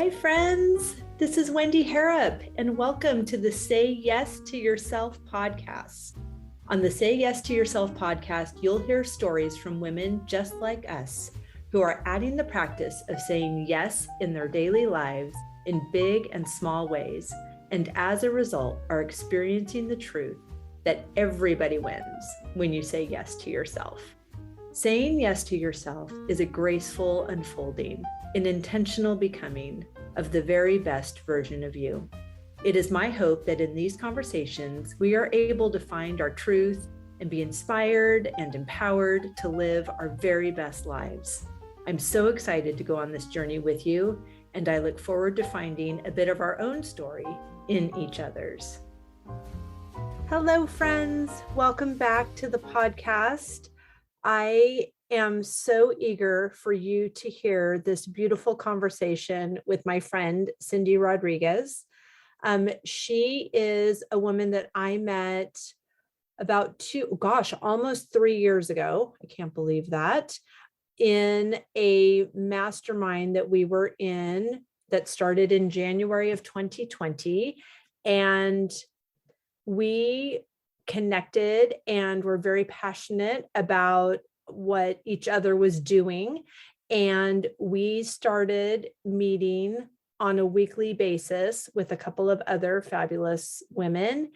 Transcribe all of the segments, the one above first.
Hi, friends. This is Wendy Harrop, and welcome to the Say Yes to Yourself podcast. On the Say Yes to Yourself podcast, you'll hear stories from women just like us who are adding the practice of saying yes in their daily lives in big and small ways, and as a result, are experiencing the truth that everybody wins when you say yes to yourself. Saying yes to yourself is a graceful unfolding, an intentional becoming of the very best version of you. It is my hope that in these conversations, we are able to find our truth and be inspired and empowered to live our very best lives. I'm so excited to go on this journey with you, and I look forward to finding a bit of our own story in each other's. Hello, friends. Welcome back to the podcast. I am so eager for you to hear this beautiful conversation with my friend, Cindy Rodriguez. She is a woman that I met about almost 3 years ago. I can't believe that. In a mastermind that we were in that started in January of 2020. And we connected and were very passionate about what each other was doing. And we started meeting on a weekly basis with a couple of other fabulous women.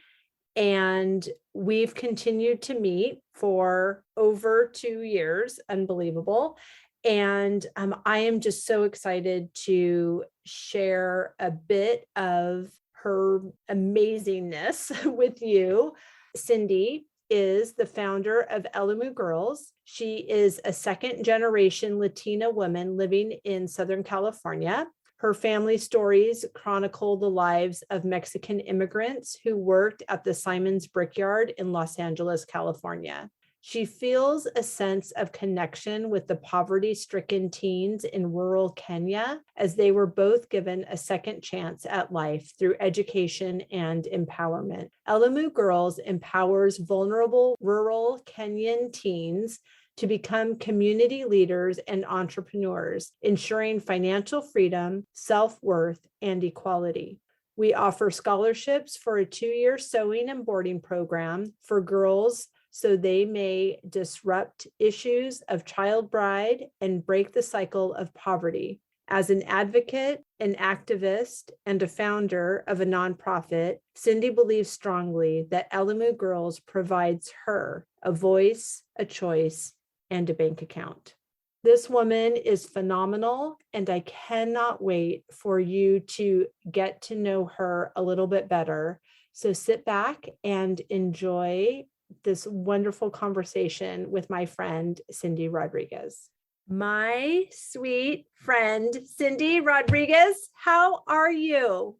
And we've continued to meet for over 2 years, unbelievable. And I am just so excited to share a bit of her amazingness with you. Cindy is the founder of Elimu Girls. She is a second-generation Latina woman living in Southern California. Her family stories chronicle the lives of Mexican immigrants who worked at the Simons Brickyard in Los Angeles, California. She feels a sense of connection with the poverty-stricken teens in rural Kenya, as they were both given a second chance at life through education and empowerment. Elimu Girls empowers vulnerable rural Kenyan teens to become community leaders and entrepreneurs, ensuring financial freedom, self-worth, and equality. We offer scholarships for a 2-year sewing and boarding program for girls so they may disrupt issues of child bride and break the cycle of poverty. As an advocate, an activist, and a founder of a nonprofit, Cindy believes strongly that Elimu Girls provides her a voice, a choice, and a bank account. This woman is phenomenal, and I cannot wait for you to get to know her a little bit better. So sit back and enjoy this wonderful conversation with my friend, Cindy Rodriguez. My sweet friend, Cindy Rodriguez, how are you?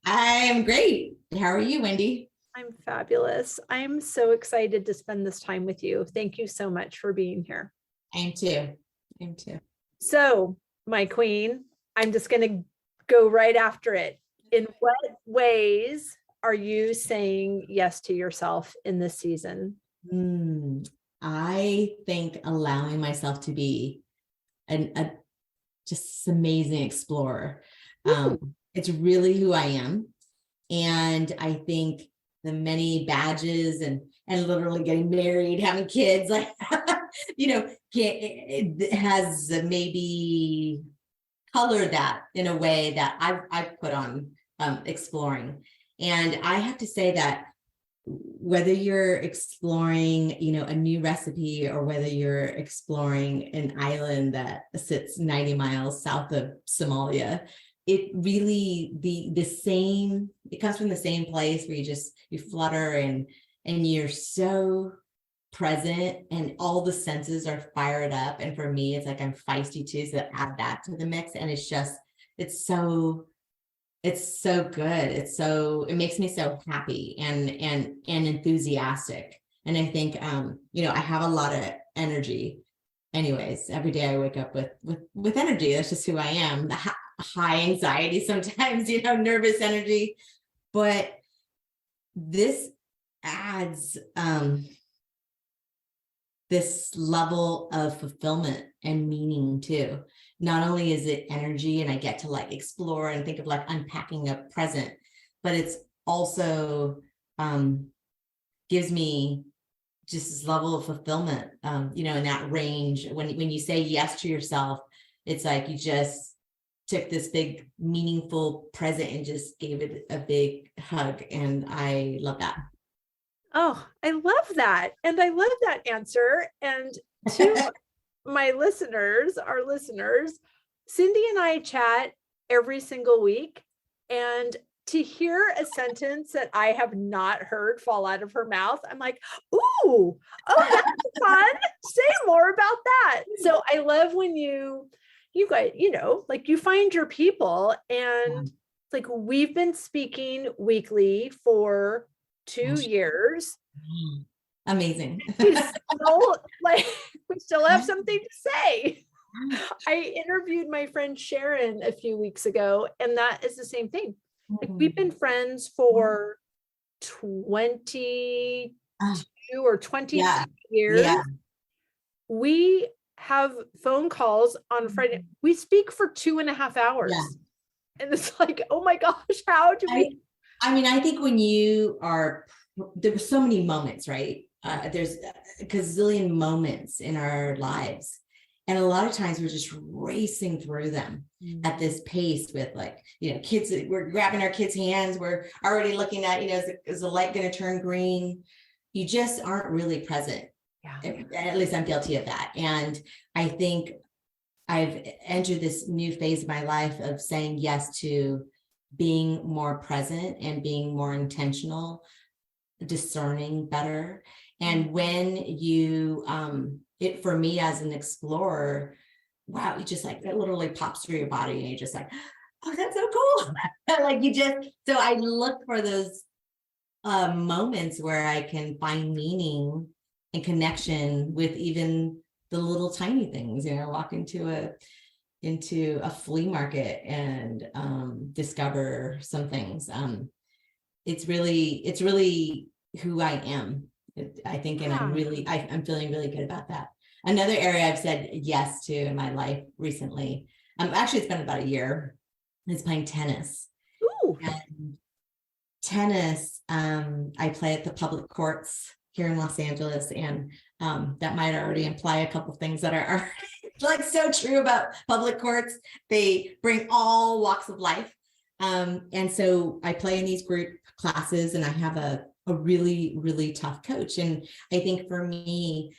I am great. How are you, Wendy? I'm fabulous. I'm so excited to spend this time with you. Thank you so much for being here. I am too. So, my queen, I'm just going to go right after it. In what ways are you saying yes to yourself in this season? I think allowing myself to be a just amazing explorer. It's really who I am. And I think the many badges and literally getting married, having kids, like, it has maybe colored that in a way that I've put on exploring. And I have to say that whether you're exploring, a new recipe, or whether you're exploring an island that sits 90 miles south of Somalia, it really it comes from the same place where you flutter and you're so present and all the senses are fired up. And for me, it's like I'm feisty too, so add that to the mix. And it's so good. It makes me so happy and enthusiastic. And I think, I have a lot of energy anyways. Every day I wake up with energy. That's just who I am. The high anxiety sometimes, nervous energy, but this adds this level of fulfillment and meaning too. Not only is it energy and I get to like explore and think of like unpacking a present, but it's also gives me just this level of fulfillment, in that range. When you say yes to yourself, it's like you just took this big meaningful present and just gave it a big hug. And I love that. Oh, I love that. And I love that answer. And to my listeners, our listeners, Cindy and I chat every single week. And to hear a sentence that I have not heard fall out of her mouth, I'm like, ooh, oh, that's fun. Say more about that. So I love when you guys, like you find your people, and like we've been speaking weekly for 2 years. Amazing. We still have something to say. I interviewed my friend Sharon a few weeks ago, and that is the same thing. Like we've been friends for 22 or 23 years. Yeah. We have phone calls on Friday. We speak for 2.5 hours. Yeah. And it's like, oh my gosh, how do we? I think when you are, there were so many moments, right? There's a gazillion moments in our lives. And a lot of times we're just racing through them at this pace with kids, we're grabbing our kids' hands. We're already looking at, is the light going to turn green? You just aren't really present. Yeah. At least I'm guilty of that. And I think I've entered this new phase of my life of saying yes to being more present and being more intentional, discerning better. And when you, for me as an explorer, wow, you just like, it literally pops through your body and you're just like, oh, that's so cool. So I look for those moments where I can find meaning and connection with even the little tiny things, walk into a flea market and discover some things. It's really who I am, I think, and I'm feeling really good about that. Another area I've said yes to in my life recently, actually it's been about a year, is playing tennis. Ooh. And tennis, I play at the public courts here in Los Angeles, and that might already imply a couple of things that are like so true about public courts. They bring all walks of life. And so I play in these group classes, and I have a really, really tough coach. And I think for me,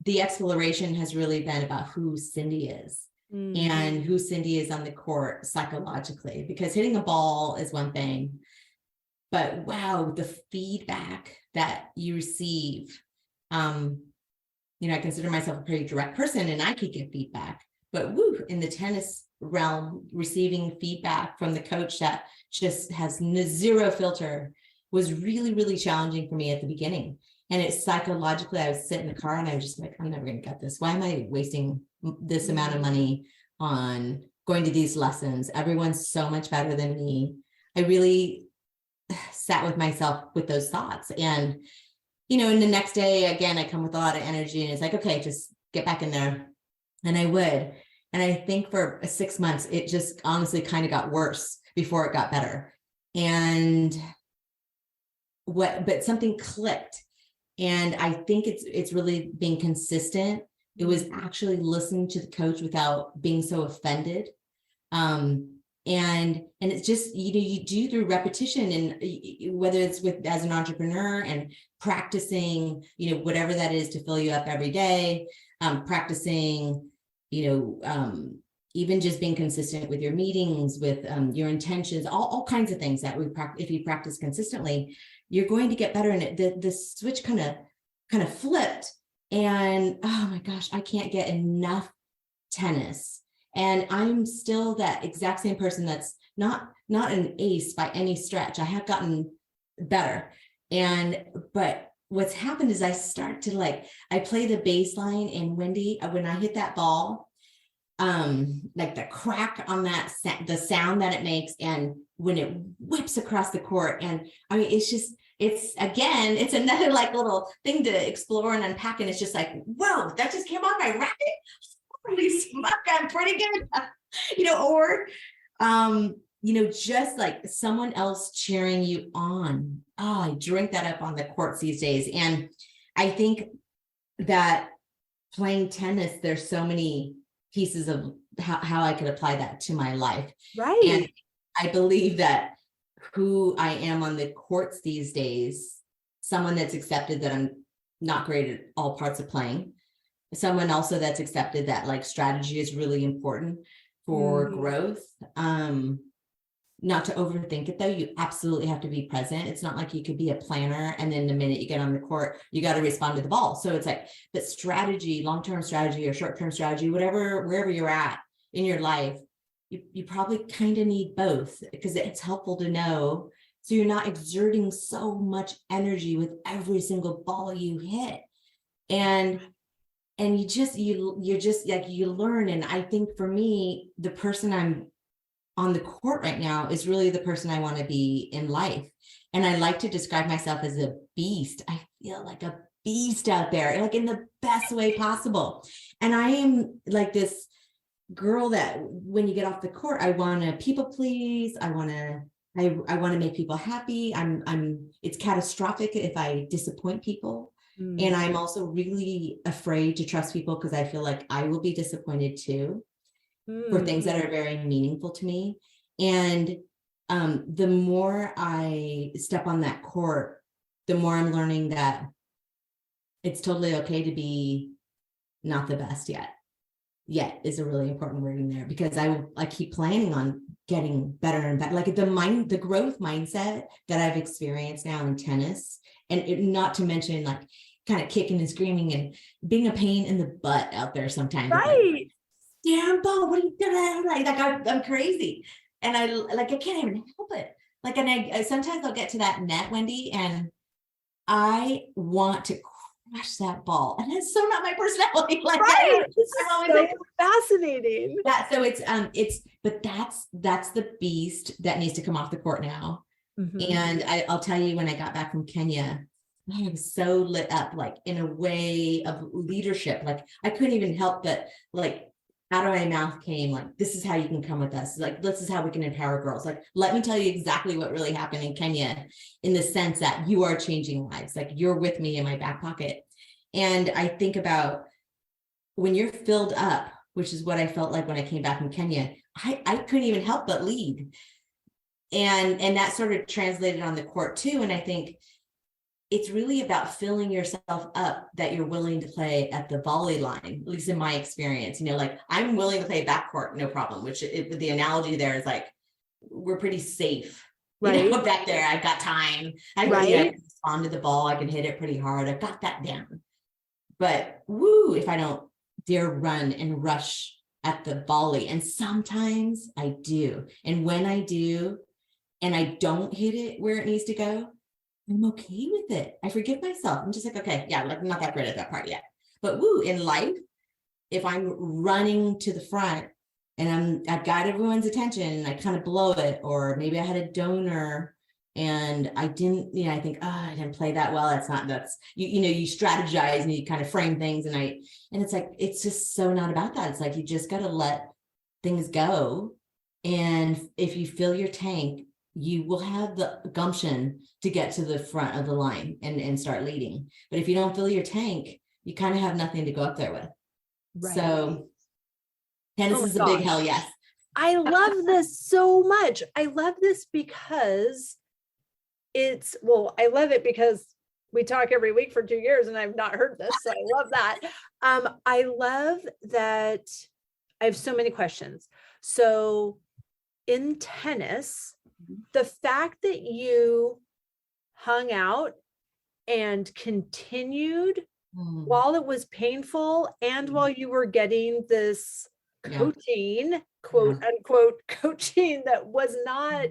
the exploration has really been about who Cindy is and who Cindy is on the court psychologically, because hitting a ball is one thing, but wow, the feedback that you receive, I consider myself a pretty direct person and I could get feedback, but in the tennis realm, receiving feedback from the coach that just has zero filter was really, really challenging for me at the beginning. And it's psychologically, I would sit in the car and I was just like, I'm never going to get this. Why am I wasting this amount of money on going to these lessons? Everyone's so much better than me. I really sat with myself with those thoughts. And, and the next day, again, I come with a lot of energy and it's like, okay, just get back in there. And I would. And I think for 6 months, it just honestly kind of got worse before it got better. But something clicked. And I think it's really being consistent. It was actually listening to the coach without being so offended. And it's just, you do through repetition, and whether it's as an entrepreneur and practicing, whatever that is to fill you up every day, practicing, even just being consistent with your meetings, with your intentions, all kinds of things that if you practice consistently, you're going to get better. And the switch kind of flipped, and oh my gosh, I can't get enough tennis. And I'm still that exact same person that's not an ace by any stretch. I have gotten better. But what's happened is I start to I play the bass line, and Wendy, when I hit that ball, like the crack on the sound that it makes, and when it whips across the court, and I mean, it's just it's another like little thing to explore and unpack. And it's just like, whoa, that just came on my racket. Holy smoke, I'm pretty good. Or just like someone else cheering you on. Oh, I drink that up on the courts these days. And I think that playing tennis, there's so many pieces of how I could apply that to my life. Right. And I believe that who I am on the courts these days, someone that's accepted that I'm not great at all parts of playing, someone also that's accepted that like strategy is really important for growth. Not to overthink it though, you absolutely have to be present. It's not like you could be a planner and then the minute you get on the court, you got to respond to the ball. So it's like, but strategy, long-term strategy or short-term strategy, wherever you're at in your life, you probably kind of need both, because it's helpful to know. So you're not exerting so much energy with every single ball you hit. And you're just like, you learn. And I think for me, the person I'm on the court right now is really the person I want to be in life. And I like to describe myself as a beast. I feel like a beast out there, like in the best way possible. And I am like this girl that when you get off the court, I want to people please. I want to make people happy. It's catastrophic if I disappoint people. And I'm also really afraid to trust people because I feel like I will be disappointed too for things that are very meaningful to me. And the more I step on that court, the more I'm learning that it's totally okay to be not the best yet. Yet is a really important word in there, because I keep planning on getting better and better. Like the growth mindset that I've experienced now in tennis, and not to mention like kind of kicking and screaming and being a pain in the butt out there sometimes. Right. Like, damn ball, what are you doing? Like I'm crazy. And I can't even help it. Like, and I sometimes I'll get to that net, Wendy, and I want to crush that ball. And that's so not my personality. Like, right. It's so like, fascinating. But that's the beast that needs to come off the court now. And I'll tell you, when I got back from Kenya, I was so lit up, like in a way of leadership. Like I couldn't even help but like out of my mouth came like, this is how you can come with us. Like, this is how we can empower girls. Like, let me tell you exactly what really happened in Kenya, in the sense that you are changing lives. Like, you're with me in my back pocket. And I think about when you're filled up, which is what I felt like when I came back from Kenya, I couldn't even help but lead. And that sort of translated on the court too. And I think it's really about filling yourself up, that you're willing to play at the volley line, at least in my experience. Like I'm willing to play backcourt, no problem, which the analogy there is like, we're pretty safe. Right. Back there, I've got time. I can respond to the ball. I can hit it pretty hard. I've got that down. But if I don't dare run and rush at the volley, and sometimes I do. And when I do, and I don't hit it where it needs to go, I'm okay with it. I forgive myself. I'm just like, okay, yeah, like I'm not that great at that part yet. But in life, if I'm running to the front and I've got everyone's attention and I kind of blow it, or maybe I had a donor and I didn't, I think, I didn't play that well. You strategize and you kind of frame things. And it's like, it's just so not about that. It's like, you just got to let things go. And if you fill your tank, you will have the gumption to get to the front of the line and start leading. But if you don't fill your tank, you kind of have nothing to go up there with. Right. So tennis is a big hell yes. I love this so much. I love this because I love it because we talk every week for 2 years and I've not heard this. So I love that. I love that. I have so many questions. So in tennis, the fact that you hung out and continued while it was painful and while you were getting this coaching, quote unquote, coaching that was not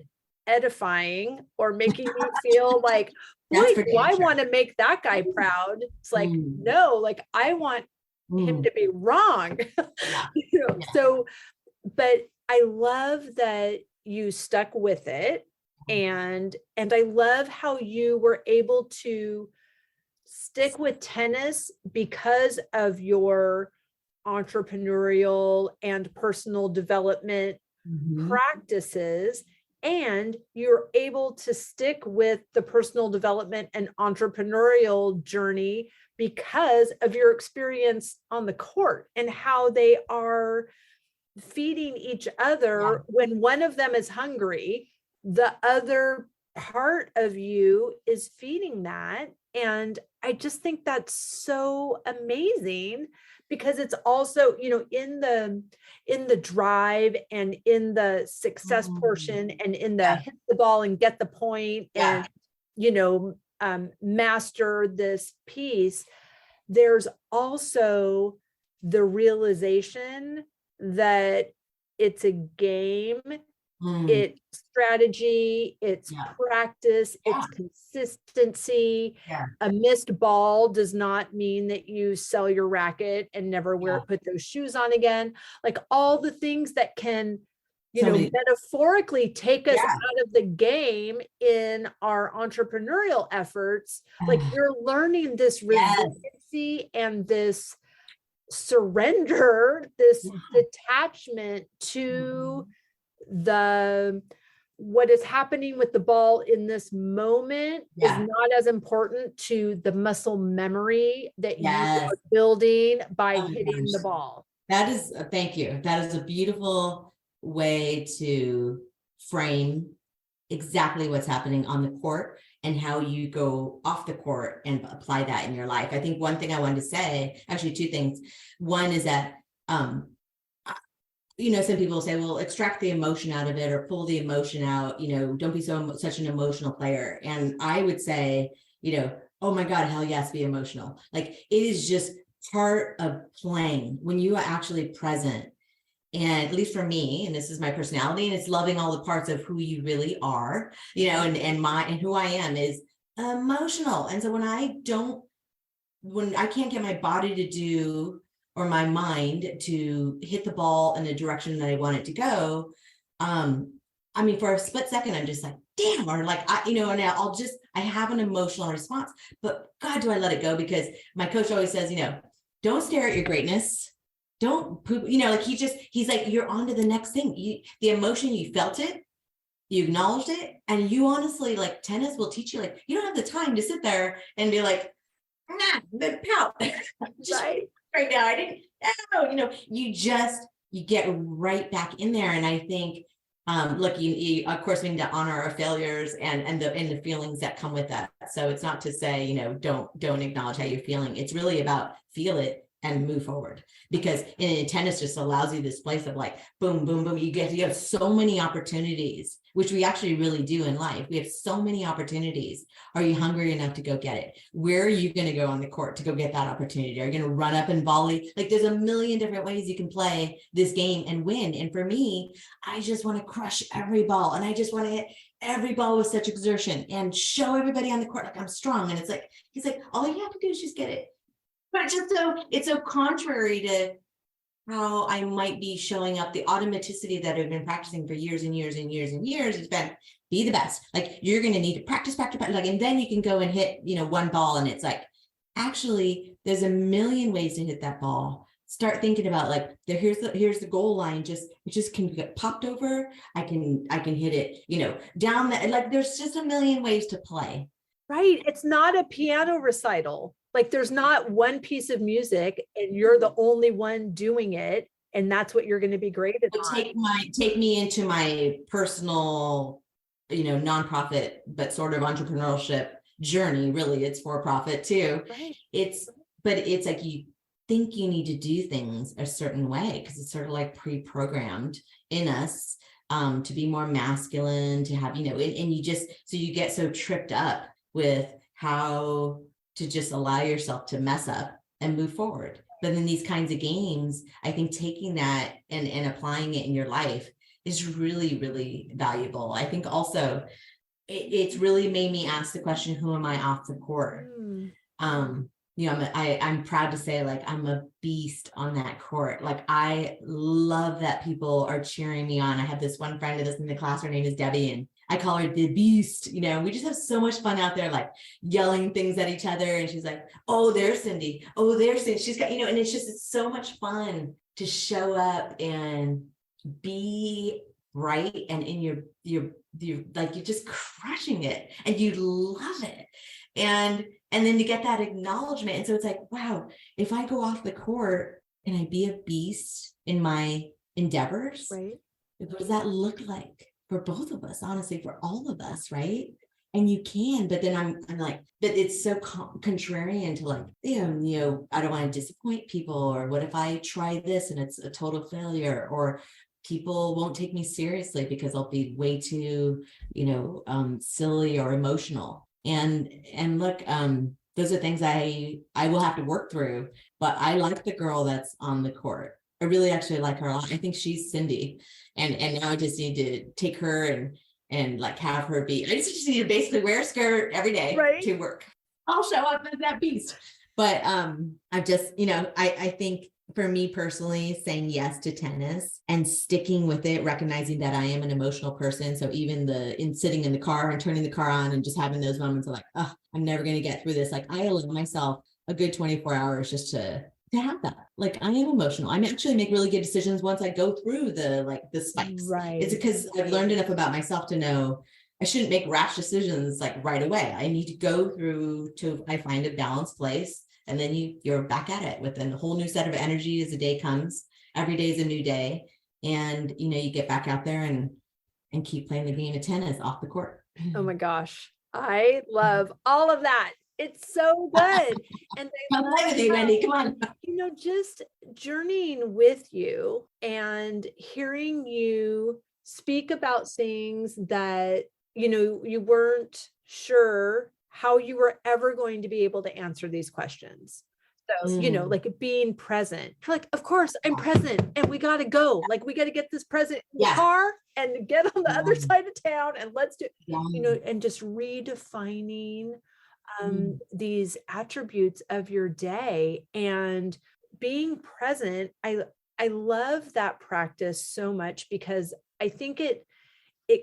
edifying or making you feel like, boy, do I want to make that guy proud. It's like, no, like I want him to be wrong. So, but I love that you stuck with it And I love how you were able to stick with tennis because of your entrepreneurial and personal development practices, and you're able to stick with the personal development and entrepreneurial journey because of your experience on the court and how they are feeding each other. When one of them is hungry, the other part of you is feeding that. And I just think that's so amazing, because it's also, in the drive and in the success portion and in the hit the ball and get the point and master this piece, there's also the realization that it's a game, it's strategy, it's practice, it's consistency. A missed ball does not mean that you sell your racket and never put those shoes on again. Like all the things that can, metaphorically take us out of the game in our entrepreneurial efforts. Like you're learning this resiliency and this surrender, this detachment to what is happening with the ball in this moment is not as important to the muscle memory that you are building by hitting the ball. That is, thank you. That is a beautiful way to frame exactly what's happening on the court and how you go off the court and apply that in your life. I think one thing I wanted to say, actually two things. One is that, some people say, well, extract the emotion out of it or pull the emotion out, don't be such an emotional player. And I would say, oh my God, hell yes, be emotional. Like it is just part of playing when you are actually present. And at least for me, and this is my personality, and it's loving all the parts of who you really are, and who I am is emotional. And so when I can't get my body to do, or my mind to hit the ball in the direction that I want it to go, for a split second, I'm just like, damn, or like, and I have an emotional response, but God, do I let it go? Because my coach always says, don't stare at your greatness. Don't poop, he's like, you're on to the next thing. The emotion, you felt it, you acknowledged it. And you honestly, like tennis will teach you, like, you don't have the time to sit there and be like, then pout. Right now, I didn't, you get right back in there. And I think, look, you of course, we need to honor our failures and the feelings that come with that. So it's not to say, don't acknowledge how you're feeling. It's really about feel it and move forward, because in tennis just allows you this place of like, boom, boom, boom. You have so many opportunities, which we actually really do in life. We have so many opportunities. Are you hungry enough to go get it? Where are you going to go on the court to go get that opportunity? Are you going to run up and volley? Like there's a million different ways you can play this game and win. And for me, I just want to crush every ball, and I just want to hit every ball with such exertion and show everybody on the court like I'm strong. And it's like, he's like, all you have to do is just get it. But it's so contrary to how I might be showing up. The automaticity that I've been practicing for years and years and years and years has been be the best. Like you're going to need to practice, like, and then you can go and hit, one ball. And it's like, actually, there's a million ways to hit that ball. Start thinking about like, here's the goal line. It just can get popped over. I can hit it, down that. Like there's just a million ways to play. Right. It's not a piano recital. Like there's not one piece of music and you're the only one doing it, and that's what you're going to be great at. Take me into my personal, nonprofit, but sort of entrepreneurship journey. Really, it's for profit too. Right. It's like you think you need to do things a certain way because it's sort of like pre-programmed in us to be more masculine, to have, and you get so tripped up with how to just allow yourself to mess up and move forward. But in these kinds of games, I think taking that and applying it in your life is really, really valuable. I think also it's really made me ask the question, who am I off the court? I'm proud to say, like, I'm a beast on that court. Like, I love that people are cheering me on. I have this one friend that's in the class, her name is Debbie, and I call her the beast, we just have so much fun out there, like yelling things at each other. And she's like, oh, there's Cindy. Oh, there's Cindy. She's got, and it's so much fun to show up and be bright and in your like, you're just crushing it and you love it. And then to get that acknowledgement. And so it's like, wow, if I go off the court and I be a beast in my endeavors, right? What does that look like for both of us? Honestly, for all of us, right? And you can, but then I'm like, but it's so contrarian to like, I don't want to disappoint people, or what if I try this and it's a total failure, or people won't take me seriously because I'll be way too, silly or emotional. And look, those are things I will have to work through, but I like the girl that's on the court. I really actually like her a lot. I think she's Cindy, and now I just need to take her and like have her be. I just need to basically wear a skirt every day to work. I'll show up as that beast. But I've just, I think for me personally, saying yes to tennis and sticking with it, recognizing that I am an emotional person. So even in sitting in the car and turning the car on and just having those moments of like, oh, I'm never going to get through this. Like, I allow myself a good 24 hours just to have that. Like, I am emotional. I actually make really good decisions once I go through the spikes. Right. It's because I've learned enough about myself to know I shouldn't make rash decisions like right away. I need to go through till I find a balanced place. And then you're back at it with a whole new set of energy as the day comes. Every day is a new day. And, you get back out there and keep playing the game of tennis off the court. Oh my gosh. I love all of that. It's so good. And I'm with you, Wendy. Come on. Just journeying with you and hearing you speak about things that, you weren't sure how you were ever going to be able to answer these questions. So, like being present. You're like, of course I'm present and we got to go. Like, we got to get this present in the car and get on the other side of town and let's do, and just redefining these attributes of your day and being present. I love that practice so much because I think it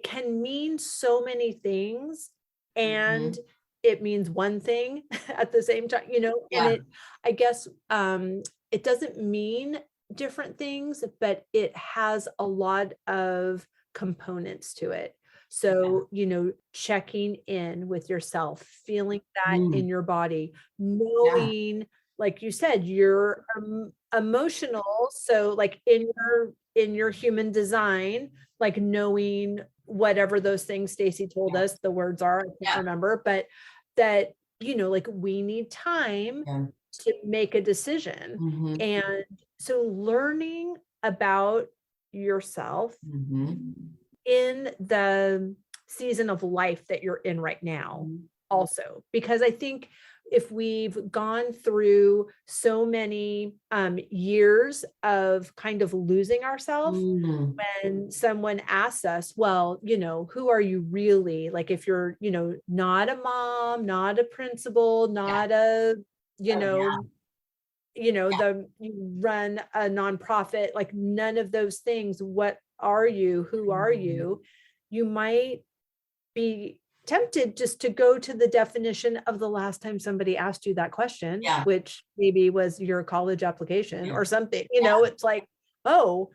can mean so many things and it means one thing at the same time, and I guess it doesn't mean different things, but it has a lot of components to it. So, checking in with yourself, feeling that in your body, knowing, like you said, you're emotional. So like in your human design, like knowing whatever those things Stacy told us, the words are, I can't remember, but that, like we need time to make a decision. And so learning about yourself in the season of life that you're in right now also, because I think if we've gone through so many years of kind of losing ourselves, when someone asks us, well, who are you really? Like if you're, not a mom, not a principal, not a, you run a nonprofit, like none of those things. What are you? Who are you? You might be tempted just to go to the definition of the last time somebody asked you that question, which maybe was your college application or something, it's like, oh,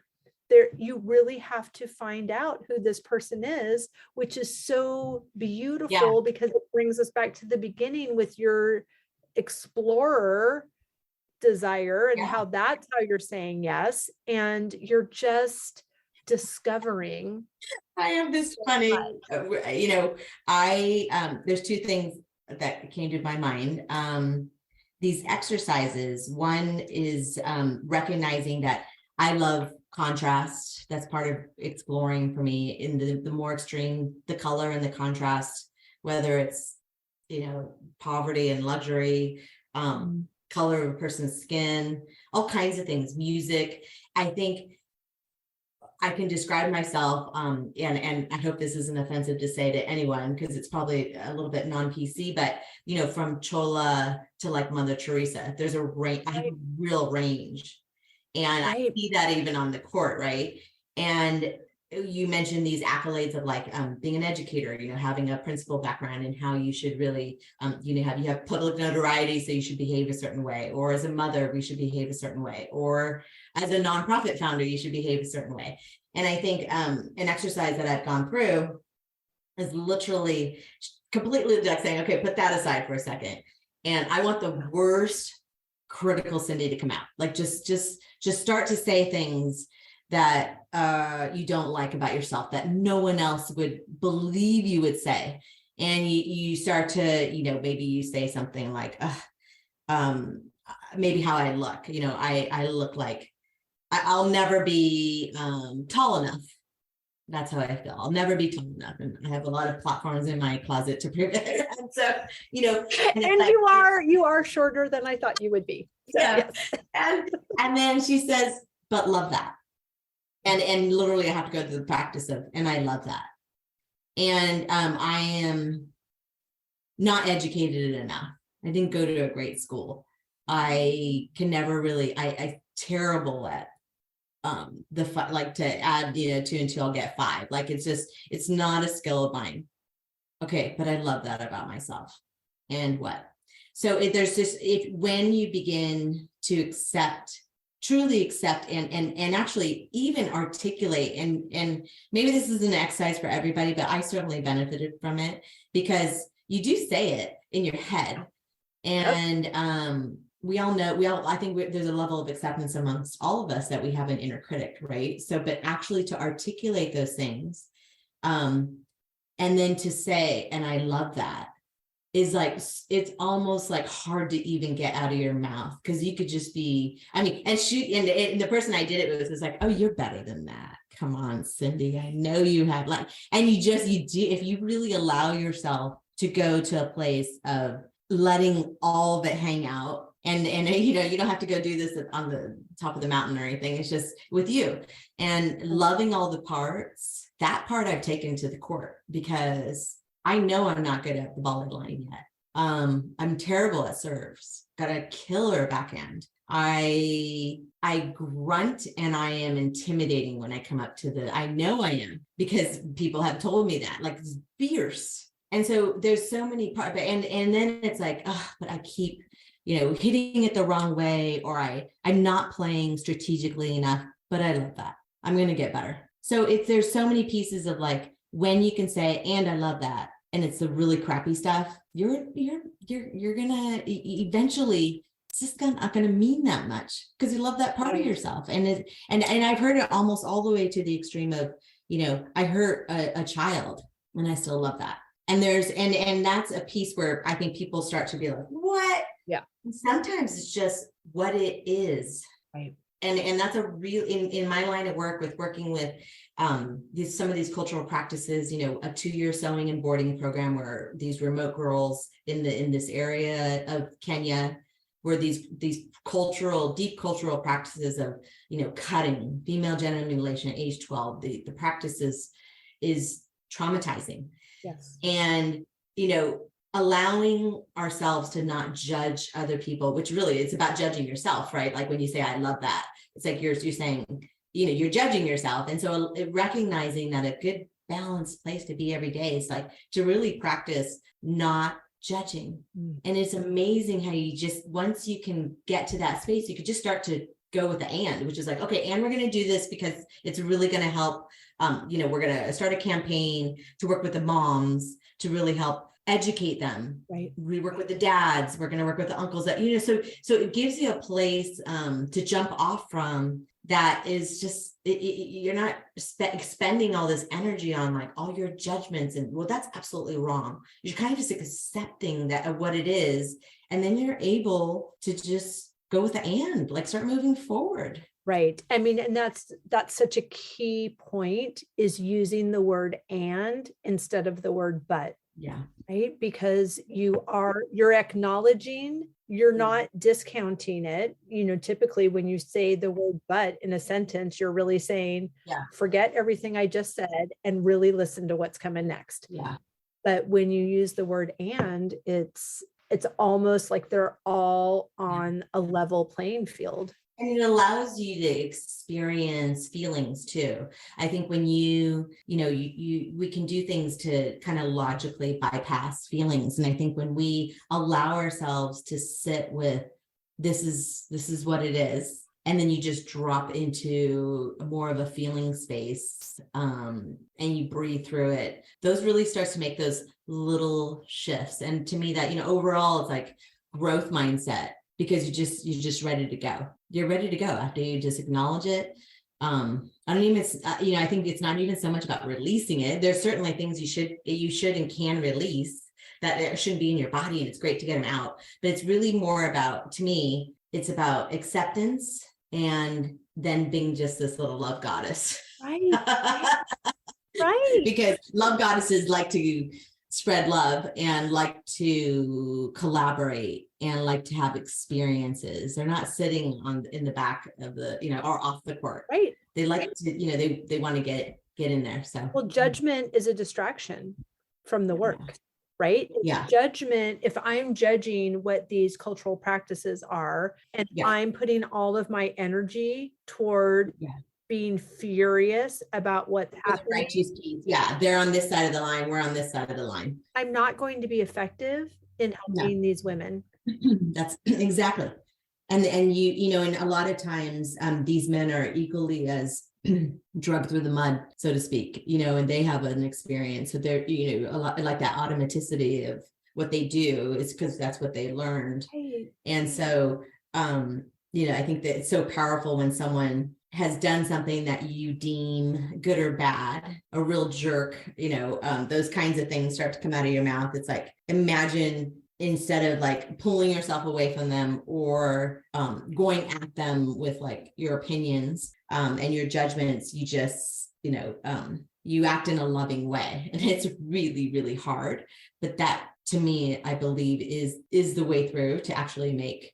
you really have to find out who this person is, which is so beautiful because it brings us back to the beginning with your explorer desire and how that's how you're saying yes. And you're just discovering. I have this funny, there's two things that came to my mind. These exercises, one is recognizing that I love contrast. That's part of exploring for me in the more extreme, the color and the contrast, whether it's, poverty and luxury, color of a person's skin, all kinds of things, music. I think I can describe myself, and I hope this isn't offensive to say to anyone, because it's probably a little bit non-PC, but, from Chola to like Mother Teresa, there's a range, I have a real range. And I see that even on the court, right? And you mentioned these accolades of like being an educator, having a principal background and how you should really, you have public notoriety, so you should behave a certain way, or as a mother, we should behave a certain way, or as a nonprofit founder, you should behave a certain way. And I think an exercise that I've gone through is literally completely like saying, okay, put that aside for a second. And I want the worst critical Cindy to come out. Like just start to say things that you don't like about yourself, that no one else would believe you would say. And you start to, maybe you say something like, maybe how I look, I look like I'll never be tall enough. That's how I feel. I'll never be tall enough. And I have a lot of platforms in my closet to prove it. And so, and like, you are shorter than I thought you would be. So, yeah. Yes. And then she says, but love that. And literally I have to go through the practice of, and I love that. And I am not educated enough. I didn't go to a great school. I can never really, I'm terrible at like to add, 2 and 2, I'll get 5. Like, it's not a skill of mine. Okay. But I love that about myself. And what? So when you begin to truly accept and actually even articulate, and maybe this is an exercise for everybody, but I certainly benefited from it, because you do say it in your head. And I think there's a level of acceptance amongst all of us that we have an inner critic, right? So, but actually to articulate those things, and then to say, and I love that, is like, it's almost like hard to even get out of your mouth, because you could just be, and the person I did it with was like, oh, you're better than that. Come on, Cindy, I know you have, like, and you do, if you really allow yourself to go to a place of letting all of it hang out, and you don't have to go do this on the top of the mountain or anything. It's just with you and loving all the parts. That part I've taken to the court, because I know I'm not good at the volley line yet. I'm terrible at serves. Got a killer backhand. I grunt and I am intimidating when I come up to I know I am, because people have told me that, like, it's fierce. And so there's so many parts, and then it's like, oh, but I keep, hitting it the wrong way, or I'm not playing strategically enough, but I love that. I'm going to get better. So there's so many pieces of like, when you can say, and I love that, and it's the really crappy stuff, you're gonna eventually, it's just not gonna mean that much, because you love that part of yourself. And I've heard it almost all the way to the extreme of, I hurt a child and I still love that. And and that's a piece where I think people start to be like, what? Yeah. And sometimes it's just what it is. Right. And that's a real, in my line of work, with working with some of these cultural practices, a 2-year sewing and boarding program, where these remote girls in this area of Kenya, where these deep cultural practices of, cutting, female genital mutilation at age 12, the practices is traumatizing. Yes. And, allowing ourselves to not judge other people, which really it's about judging yourself, right? Like when you say, I love that, it's like you're saying, you're judging yourself. And so recognizing that a good balanced place to be every day is like to really practice not judging. And it's amazing how you just, once you can get to that space, you could just start to go with the and, which is like, okay, and we're going to do this because it's really going to help. We're going to start a campaign to work with the moms to really help educate them. Right. We work with the dads. We're going to work with the uncles that, so it gives you a place to jump off from, that is just, you're not expending all this energy on like all your judgments. And well, that's absolutely wrong. You're kind of just accepting that of what it is. And then you're able to just go with the and, like, start moving forward. Right. I mean, and that's such a key point, is using the word and instead of the word but. Yeah. Right. Because you're acknowledging, you're not discounting it. Typically when you say the word but in a sentence, you're really saying, forget everything I just said and really listen to what's coming next. Yeah. But when you use the word and, it's almost like they're all on a level playing field. And it allows you to experience feelings too. I think when we can do things to kind of logically bypass feelings. And I think when we allow ourselves to sit with, this is what it is, and then you just drop into more of a feeling space, and you breathe through it, those really starts to make those little shifts. And to me that, overall it's like growth mindset, because you're just ready to go. You're ready to go after you just acknowledge it. I don't even, I think it's not even so much about releasing it. There's certainly things you should and can release that shouldn't be in your body, and it's great to get them out. But it's really more about, to me, it's about acceptance, and then being just this little love goddess. Right. Right. Because love goddesses like to spread love and like to collaborate and like to have experiences. They're not sitting in the back of the, or off the court. Right. They like to, they want to get in there. So, well, judgment is a distraction from the work, right? Yeah. Judgment, if I'm judging what these cultural practices are, and I'm putting all of my energy toward being furious about what's happening. Yeah, they're on this side of the line. We're on this side of the line. I'm not going to be effective in helping these women. That's exactly. And and a lot of times these men are equally as drugged through the mud, so to speak, and they have an experience. So they're, a lot like that automaticity of what they do is because that's what they learned. Right. And so, I think that it's so powerful when someone has done something that you deem good or bad, a real jerk, those kinds of things start to come out of your mouth. It's like, imagine, instead of like pulling yourself away from them or going at them with like your opinions and your judgments, you just, you act in a loving way. And it's really, really hard. But that, to me, I believe is the way through to actually make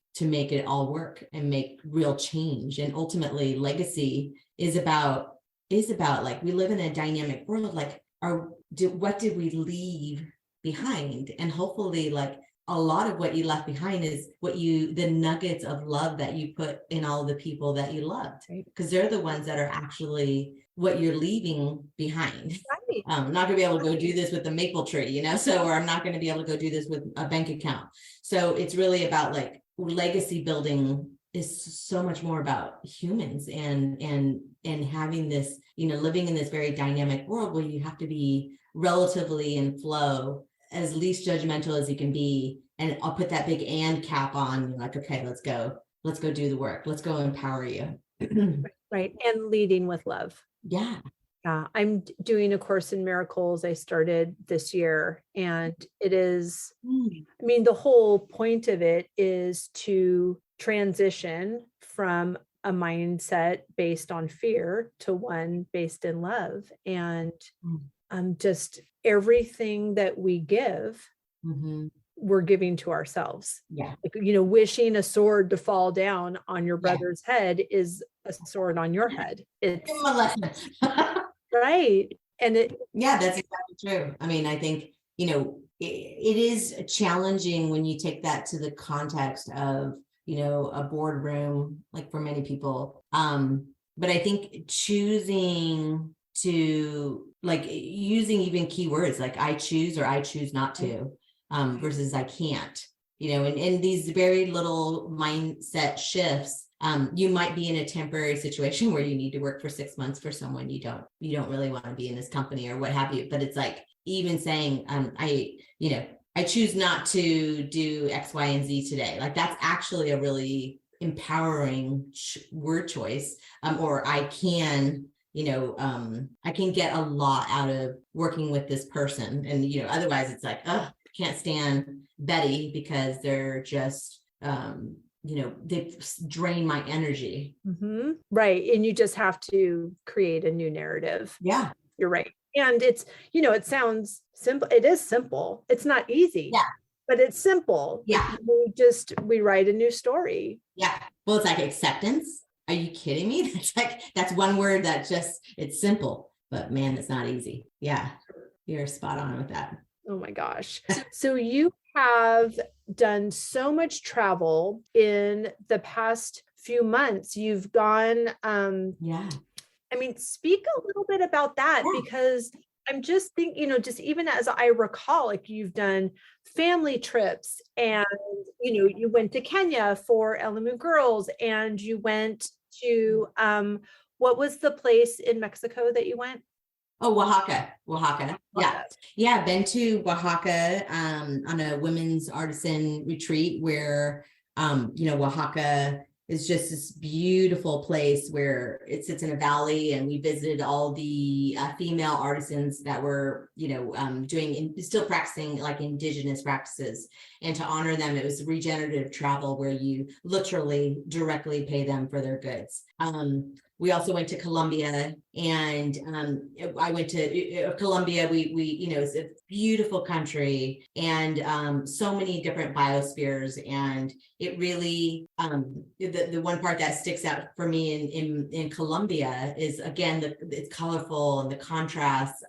it all work and make real change. And ultimately legacy is about like, we live in a dynamic world. Like, what did we leave behind? And hopefully, like, a lot of what you left behind is the nuggets of love that you put in all the people that you loved, because they're the ones that are actually what you're leaving behind. Right. I'm not gonna be able to go do this with the maple tree, or I'm not going to be able to go do this with a bank account. So it's really about like, legacy building is so much more about humans and having this, living in this very dynamic world where you have to be relatively in flow, as least judgmental as you can be. And I'll put that big and cap on, like, okay, let's go do the work. Let's go empower you. Right. And leading with love. Yeah. I'm doing a course in miracles I started this year, and it is, the whole point of it is to transition from a mindset based on fear to one based in love. And just everything that we give, we're giving to ourselves. Yeah. Like, wishing a sword to fall down on your brother's head is a sword on your head. It's right. And that's exactly true. I think, it is challenging when you take that to the context of, a boardroom, like for many people. But I think choosing to, like, using even keywords like I choose or I choose not to, versus I can't, and these very little mindset shifts. You might be in a temporary situation where you need to work for 6 months for someone you don't really want to be in this company or what have you. But it's like, even saying, I choose not to do X, Y, and Z today. Like, that's actually a really empowering word choice. Or I can, I can get a lot out of working with this person. And, otherwise it's like, I can't stand Betty because they're just, they drain my energy. Right. And you just have to create a new narrative. Yeah. You're right. And it's, it sounds simple. It is simple. It's not easy. Yeah. But it's simple. Yeah. We write a new story. Yeah. Well, it's like acceptance. Are you kidding me? That's one word that it's simple, but man, it's not easy. Yeah. You're spot on with that. Oh my gosh. So you have done so much travel in the past few months. You've gone, Yeah. I mean, speak a little bit about that, Yeah. because I'm just thinking, just even as I recall, like you've done family trips, and, you went to Kenya for Elimu Girls, and you went to, what was the place in Mexico that you went? Oh, Oaxaca. Yeah. Yeah. Been to Oaxaca, on a women's artisan retreat where, Oaxaca is just this beautiful place where it sits in a valley, and we visited all the female artisans that were, still practicing like indigenous practices. And to honor them, it was regenerative travel where you literally directly pay them for their goods. We also went to Colombia, and I went to Colombia. We it's a beautiful country, and so many different biospheres. And it really, the one part that sticks out for me in Colombia is, again, it's colorful and the contrast.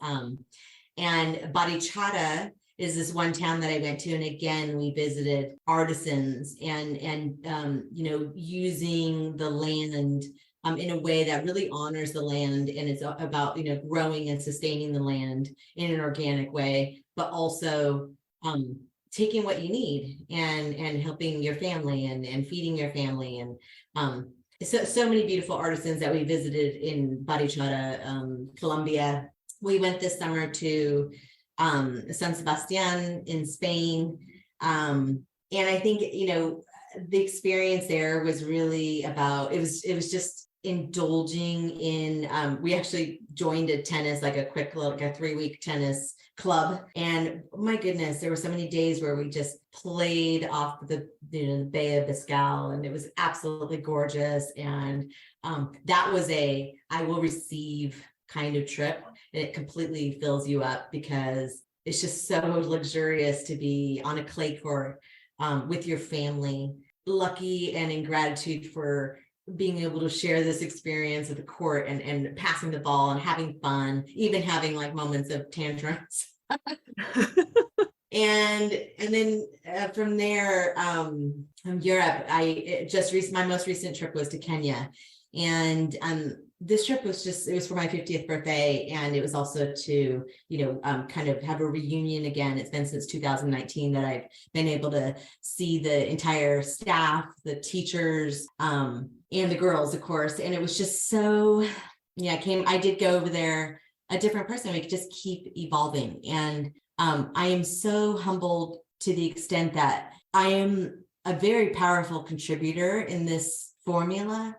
And Barichara is this one town that I went to, and again, we visited artisans and using the land in a way that really honors the land, and it's about growing and sustaining the land in an organic way, but also taking what you need and helping your family and feeding your family. And so many beautiful artisans that we visited in Barichara, Colombia. We went this summer to San Sebastian in Spain, and I think the experience there was really about, it was just indulging in, we actually joined a tennis, like a quick little, like a 3-week tennis club. And my goodness, there were so many days where we just played off the Bay of Biscay, and it was absolutely gorgeous. And that was I will receive kind of trip, and it completely fills you up because it's just so luxurious to be on a clay court with your family. Lucky and in gratitude for being able to share this experience at the court and passing the ball and having fun, even having like moments of tantrums. and then from there, from Europe, my most recent trip was to Kenya. And this trip was it was for my 50th birthday. And it was also to, kind of have a reunion again. It's been since 2019 that I've been able to see the entire staff, the teachers, and the girls, of course. And it was just so, I did go over there a different person. We could just keep evolving. And I am so humbled to the extent that I am a very powerful contributor in this formula,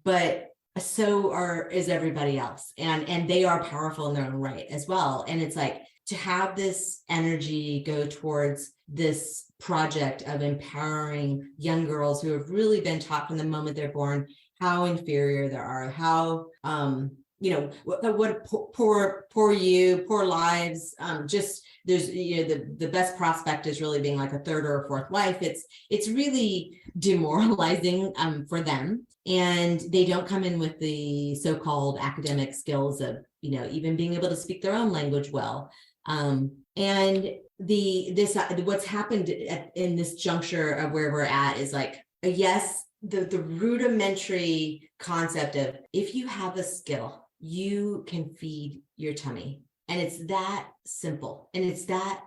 but so is everybody else, and they are powerful in their own right as well. And it's like, to have this energy go towards this project of empowering young girls who have really been taught from the moment they're born how inferior they are, how what poor lives, just there's the best prospect is really being like a third or a fourth wife. It's really demoralizing for them, and they don't come in with the so-called academic skills of even being able to speak their own language well. And what's happened in this juncture of where we're at is like, yes, the rudimentary concept of, if you have a skill, you can feed your tummy. And it's that simple. And it's that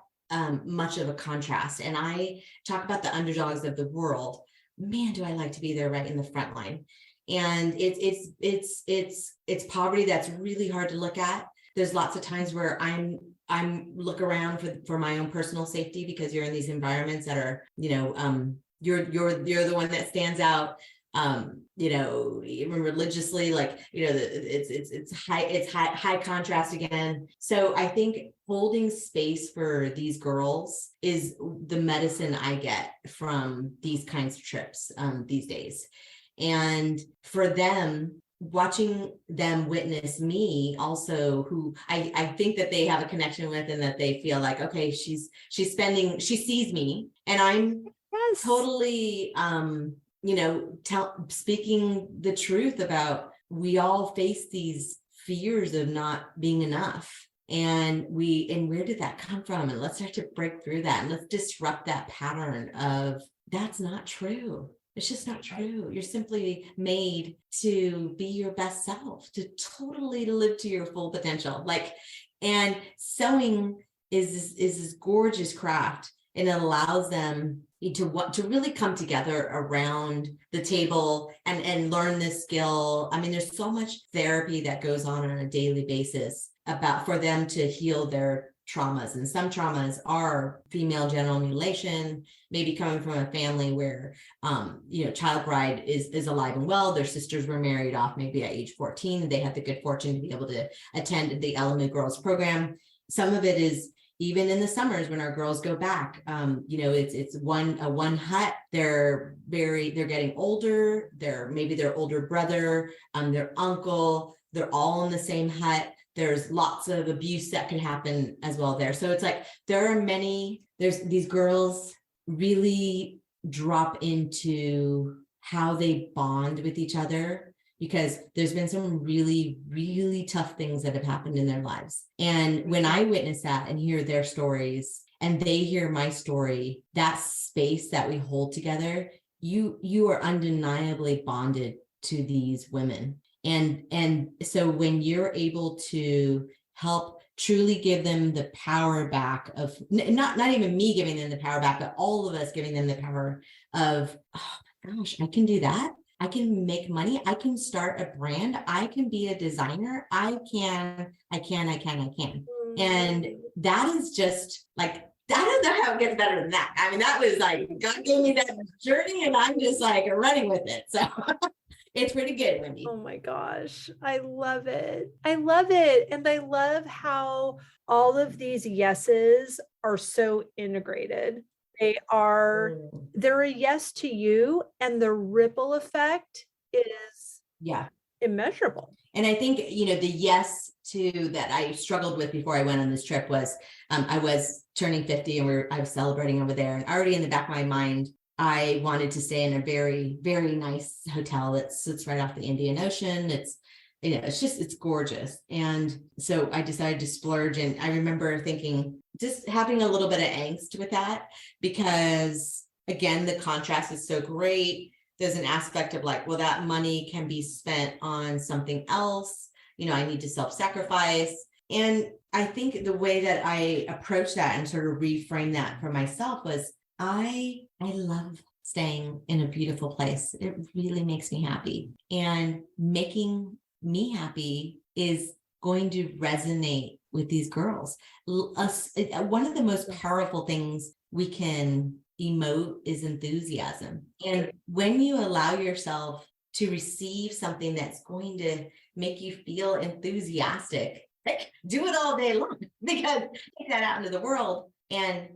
much of a contrast. And I talk about the underdogs of the world. Man, do I like to be there right in the front line. And it's poverty that's really hard to look at. There's lots of times where I'm look around for my own personal safety, because you're in these environments that are, you're the one that stands out. Even religiously, like, it's high contrast again. So I think holding space for these girls is the medicine I get from these kinds of trips these days. And for them, watching them witness me also, who I think that they have a connection with, and that they feel like, okay, she sees me, and I'm totally, speaking the truth about, we all face these fears of not being enough. And where did that come from? And let's start to break through that, and let's disrupt that pattern of, that's not true. It's just not true. You're simply made to be your best self, to totally live to your full potential. Like, and sewing is this gorgeous craft, and it allows them to really come together around the table and learn this skill. I mean, there's so much therapy that goes on a daily basis for them to heal their traumas. And some traumas are female genital mutilation, maybe coming from a family where child bride is alive and well. Their sisters were married off maybe at age 14, and they had the good fortune to be able to attend the Elimu Girls program. Some of it is even in the summers when our girls go back, it's one hut. They're getting older. Maybe their older brother, their uncle, they're all in the same hut. There's lots of abuse that can happen as well there. So it's like, there's these girls really drop into how they bond with each other, because there's been some really, really tough things that have happened in their lives. And when I witness that and hear their stories and they hear my story, that space that we hold together, you are undeniably bonded to these women. And so when you're able to help truly give them the power back of, not even me giving them the power back, but all of us giving them the power of, oh my gosh, I can do that. I can make money. I can start a brand. I can be a designer. I can. And that is just like, I don't know how it gets better than that. I mean, that was like, God gave me that journey and I'm just like running with it. So it's pretty good, Wendy. Oh my gosh. I love it. I love it. And I love how all of these yeses are so integrated. They're a yes to you, and the ripple effect is immeasurable. And I think, the yes to that I struggled with before I went on this trip was, I was turning 50 and I was celebrating over there, and already in the back of my mind, I wanted to stay in a very, very nice hotel that sits right off the Indian Ocean. It's gorgeous. And so I decided to splurge. And I remember thinking, just having a little bit of angst with that, because again, the contrast is so great. There's an aspect of like, well, that money can be spent on something else. I need to self-sacrifice. And I think the way that I approached that and sort of reframed that for myself was, I love staying in a beautiful place. It really makes me happy, and making me happy is going to resonate with these girls. One of the most powerful things we can emote is enthusiasm. And when you allow yourself to receive something that's going to make you feel enthusiastic, like, do it all day long, because take that out into the world, and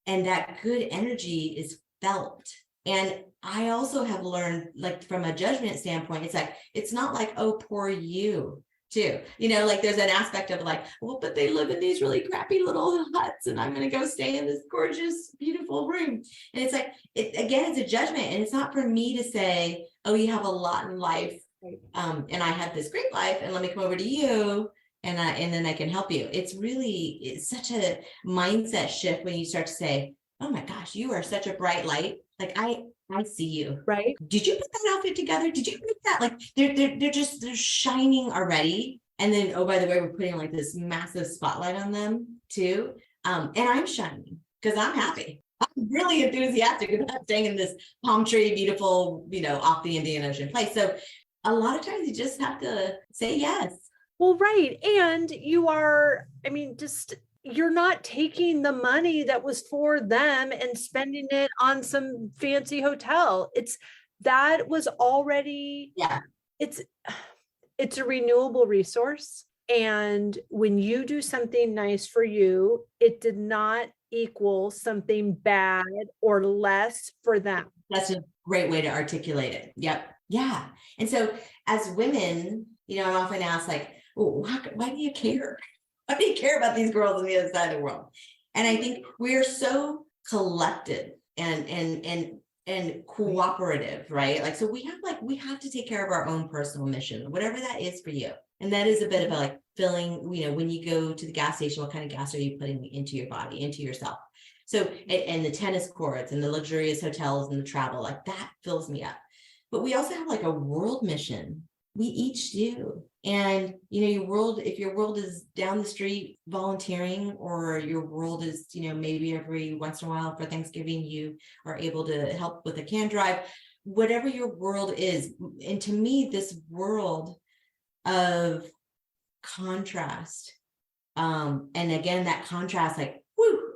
that good energy is felt. And I also have learned, like, from a judgment standpoint, it's not like, oh, poor you too. Like, there's an aspect of like, well, but they live in these really crappy little huts and I'm going to go stay in this gorgeous, beautiful room. And it's like, again, it's a judgment. And it's not for me to say, oh, you have a lot in life. And I have this great life, and let me come over to you. And then I can help you. It's such a mindset shift when you start to say, oh my gosh, you are such a bright light. Like, I see you. Right. Did you put that outfit together? Did you make that? Like, they're shining already. And then, oh, by the way, we're putting like this massive spotlight on them too. And I'm shining because I'm happy. I'm really enthusiastic about staying in this palm tree, beautiful, off the Indian Ocean place. So a lot of times you just have to say yes. Well, right. And you're not taking the money that was for them and spending it on some fancy hotel. That was already, it's a renewable resource. And when you do something nice for you, it did not equal something bad or less for them. That's a great way to articulate it. Yep. Yeah. And so as women, I'm often asked like, oh, why do you care? Why do you care about these girls on the other side of the world? And I think we are so collected and cooperative, right? Like, so we have to take care of our own personal mission, whatever that is for you. And that is a bit of a like filling, when you go to the gas station, what kind of gas are you putting into your body, into yourself? So, and the tennis courts and the luxurious hotels and the travel, like that fills me up. But we also have like a world mission. We each do. And, your world, if your world is down the street volunteering, or your world is, maybe every once in a while for Thanksgiving, you are able to help with a can drive, whatever your world is. And to me, this world of contrast, and again, that contrast, like,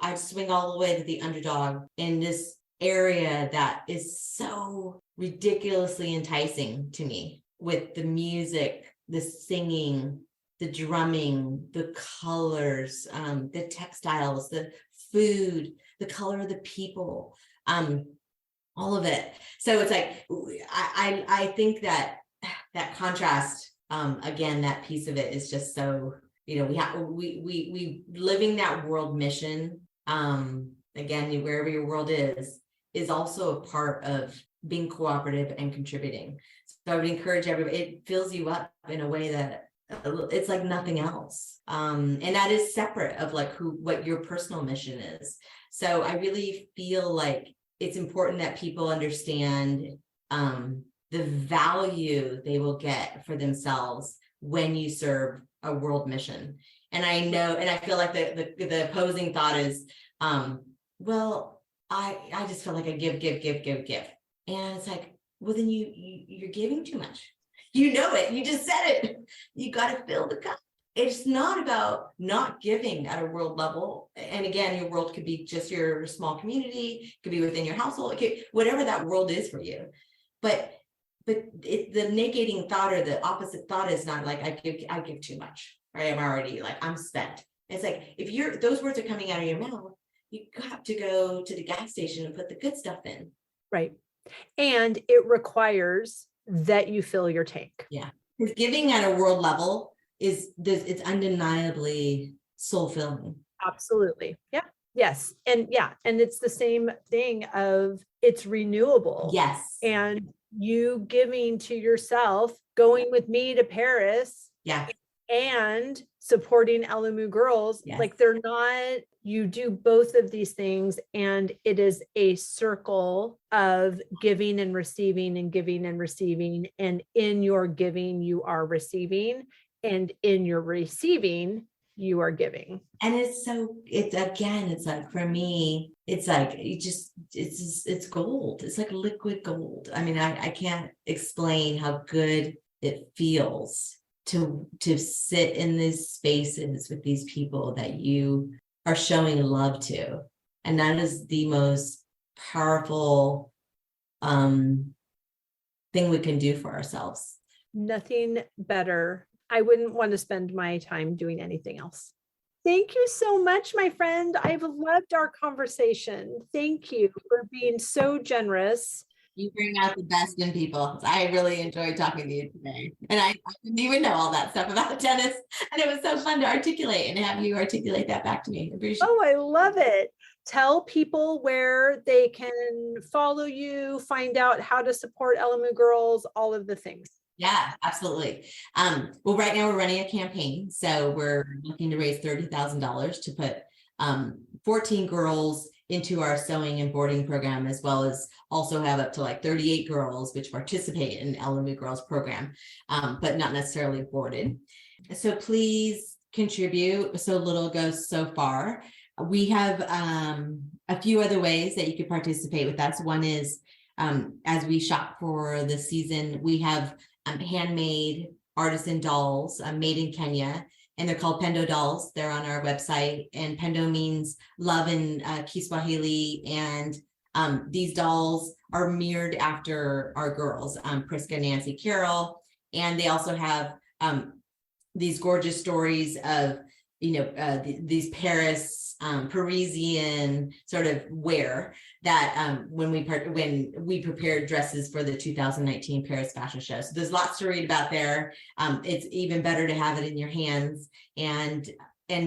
I swing all the way to the underdog in this area that is so ridiculously enticing to me, with the music, the singing, the drumming, the colors, the textiles, the food, the color of the people, all of it. So it's like, I think that contrast, again, that piece of it is just so, we living that world mission, again, wherever your world is also a part of being cooperative and contributing. So I would encourage everybody, it fills you up in a way that it's like nothing else. And that is separate of like what your personal mission is. So I really feel like it's important that people understand the value they will get for themselves when you serve a world mission. And I know, and I feel like the opposing thought is, well, I just feel like I give. And it's like, well, then you're giving too much. You know it. You just said it. You got to fill the cup. It's not about not giving at a world level. And again, your world could be just your small community, could be within your household, whatever that world is for you. But the negating thought or the opposite thought is not like, I give too much, right? I'm already like, I'm spent. It's like, if those words are coming out of your mouth, you have to go to the gas station and put the good stuff in. Right. And it requires that you fill your tank. Yeah. Because giving at a world level it's undeniably soul filling. Absolutely. Yeah. Yes. And it's the same thing of it's renewable. Yes. And you giving to yourself, going with me to Paris. Yeah. And supporting Elimu Girls. Yes. Like you do both of these things, and it is a circle of giving and receiving and giving and receiving. And in your giving, you are receiving, and in your receiving, you are giving. And it's like, for me, it's like, it's gold. It's like liquid gold. I mean, I can't explain how good it feels to sit in these spaces with these people that you are showing love to. And that is the most powerful thing we can do for ourselves. Nothing better. I wouldn't want to spend my time doing anything else. Thank you so much, my friend. I've loved our conversation. Thank you for being so generous. You bring out the best in people. I really enjoyed talking to you today. And I didn't even know all that stuff about tennis. And it was so fun to articulate and have you articulate that back to me. I appreciate I love it. Tell people where they can follow you, find out how to support Elimu Girls, all of the things. Yeah, absolutely. Well, right now we're running a campaign. So we're looking to raise $30,000 to put 14 girls into our sewing and boarding program, as well as also have up to like 38 girls which participate in Elimu Girls program, but not necessarily boarded. So please contribute. So little goes so far. We have a few other ways that you could participate with us. One is as we shop for the season, we have handmade artisan dolls made in Kenya. And they're called Pendo dolls. They're on our website. And Pendo means love in Kiswahili. And these dolls are mirrored after our girls, Priska, Nancy, Carol. And they also have these gorgeous stories of, these Parisian sort of wear that when we prepared dresses for the 2019 Paris fashion show. So there's lots to read about there. It's even better to have it in your hands and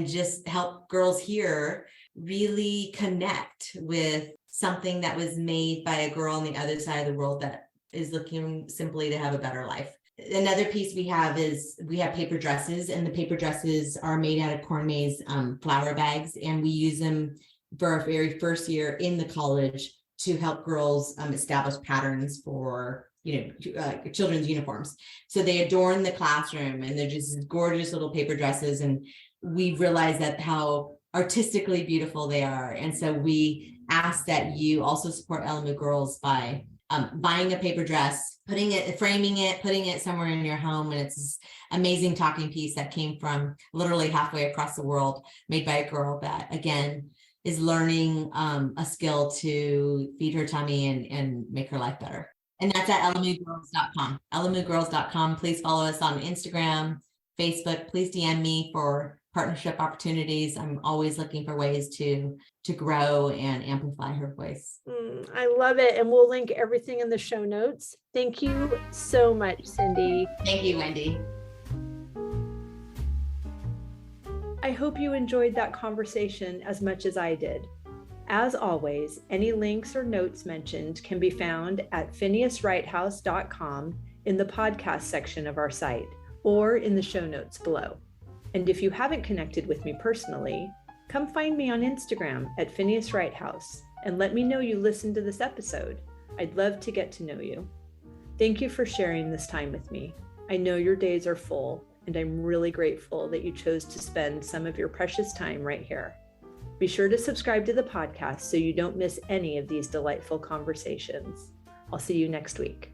just help girls here really connect with something that was made by a girl on the other side of the world that is looking simply to have a better life. Another piece we have is we have paper dresses, and the paper dresses are made out of corn maze flour bags, and we use them for our very first year in the college to help girls establish patterns for children's uniforms. So they adorn the classroom, and they're just gorgeous little paper dresses. And we realized that how artistically beautiful they are. And so we ask that you also support Elimu Girls by buying a paper dress, framing it, putting it somewhere in your home. And it's this amazing talking piece that came from literally halfway across the world, made by a girl that, again, is learning a skill to feed her tummy and make her life better. And that's at elimugirls.com. elimugirls.com. Please follow us on Instagram, Facebook. Please DM me for partnership opportunities. I'm always looking for ways to grow and amplify her voice. I love it. And we'll link everything in the show notes. Thank you so much, Cindy. Thank you, Wendy. I hope you enjoyed that conversation as much as I did. As always, any links or notes mentioned can be found at phineaswrighthouse.com in the podcast section of our site, or in the show notes below. And if you haven't connected with me personally, come find me on Instagram at Phineas Wright House and let me know you listened to this episode. I'd love to get to know you. Thank you for sharing this time with me. I know your days are full, and I'm really grateful that you chose to spend some of your precious time right here. Be sure to subscribe to the podcast so you don't miss any of these delightful conversations. I'll see you next week.